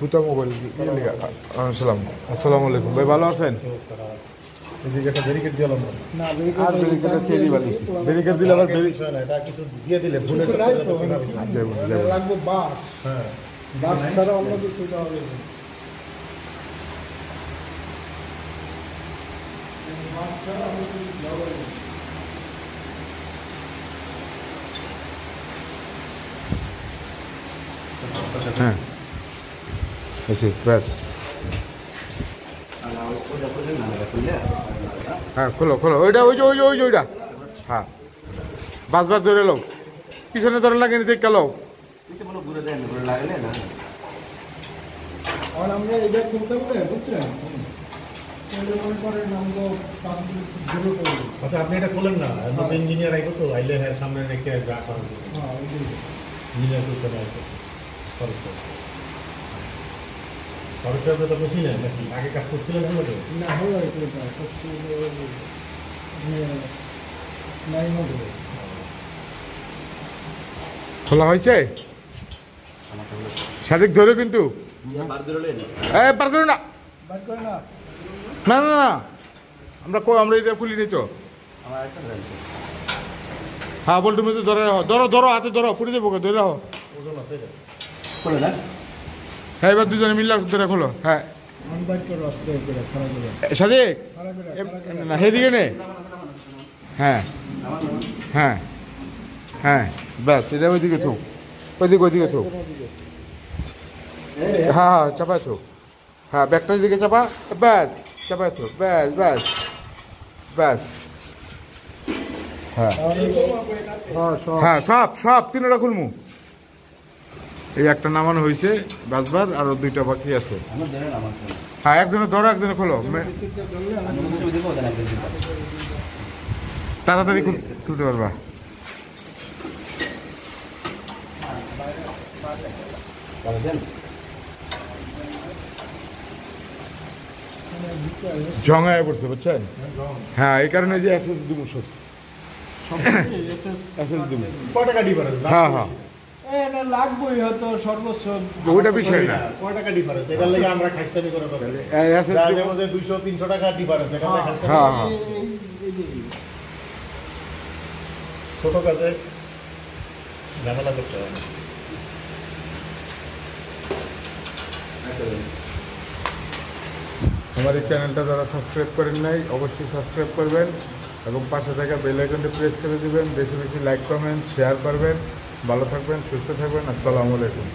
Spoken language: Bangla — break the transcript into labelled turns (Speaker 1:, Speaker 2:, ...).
Speaker 1: পুতা মোবাইল আসসালাম আসসালামু আলাইকুম ভাই ভালো আছেন
Speaker 2: এদিকে একটা ব্যারিকেড দিলাম
Speaker 1: না ব্যারিকেড দিলে আবার
Speaker 2: এটা কিছু দিয়ে দিলে ভুলে
Speaker 3: লাগবে বাস
Speaker 2: হ্যাঁ
Speaker 3: বাস ছাড়া অন্য কিছু দেওয়া হবে না। বাস ছাড়া অন্য কিছু দেওয়া হবে না।
Speaker 1: হ্যাঁ এসে ব্যাস হ্যাঁ খোলো খোলো ওইটা ওই যে ওই যে ওই যে ওইটা হ্যাঁ বাস বাস ধরে লো পিছনে ধরে লাগেনি দেখ গেল
Speaker 3: আর আমরা এটা খুলতে বলে বুঝছেন মনে করেন আমরা
Speaker 2: আচ্ছা আপনি এটা খোলেন না ইঞ্জিনিয়ার আইবো তো আইলে হ্যাঁ সামনে রেখে যা করেন ইঞ্জিনিয়ার তো সবাই খরচ হবে তো বেশি না নাকি আগে কাজ করছিলেন তো
Speaker 3: না হলো নাই হবে
Speaker 1: খোলা হয়েছে সাজেক ধরে কিন্তু পার করো না
Speaker 3: বাদ করে না
Speaker 1: না না না আমরা আমরা এটা খুলিনি তো হ্যাঁ বলটু মধ্যে ধরে রাখো ধরো ধরো হাতে ধরো পুড়ে দেবো ধরে রাখো
Speaker 2: ওজন আছে
Speaker 1: হ্যাঁ এবার দুজনে মিললে ধরে খোলো হ্যাঁ
Speaker 3: আনবাদ করে রাস্তা করে খারাপ করে
Speaker 1: সাজেক
Speaker 3: খারাপ করে
Speaker 1: না সেদিকে নে হ্যাঁ হ্যাঁ হ্যাঁ ব্যাস এটা ওইদিকে থুক ওইদিকে থুক হ্যাঁ হ্যাঁ চাপায় থুক হ্যাঁ ব্যাগটার দিকে চাপা ব্যাস চাপায় থুক ব্যাস ব্যাস ব্যাস হ্যাঁ হ্যাঁ সব সব তিনটা খুলমু এই একটা নামানো হয়েছে বাসবার আরো দুইটা বাকি আছে হ্যাঁ একজনে ধরো একজনে খোলো তাড়াতাড়ি খুলতে পারবা জঙ্গায় পড়ছে বুঝছেন হ্যাঁ এই কারণে যে এসএস দিব সব এসএস দিব
Speaker 2: কয় টাকা ডিফারেন্স
Speaker 1: হ্যাঁ হ্যাঁ
Speaker 3: এটা লাগবেই হয়তো সর্বোচ্চ
Speaker 1: ওইটা বিষয় না
Speaker 2: কয় টাকা ডিফারেন্স এটার লাগে আমরা খাইস্তানি করে দেবো
Speaker 1: এসএস
Speaker 2: যা যেমন যে 200-300 টাকা ডিফারেন্স এটা লাগে খাইস্তানি
Speaker 1: হ্যাঁ হ্যাঁ
Speaker 2: ছোট কাজে ঝামেলা করতে হবে না।
Speaker 1: আমার এই চ্যানেলটা যারা সাবস্ক্রাইব করেন নাই অবশ্যই সাবস্ক্রাইব করবেন এবং পাশে থাকা বেল আইকনটি প্রেস করে দেবেন বেশি বেশি লাইক কমেন্ট শেয়ার করবেন ভালো থাকবেন সুস্থ থাকবেন আসসালামু আলাইকুম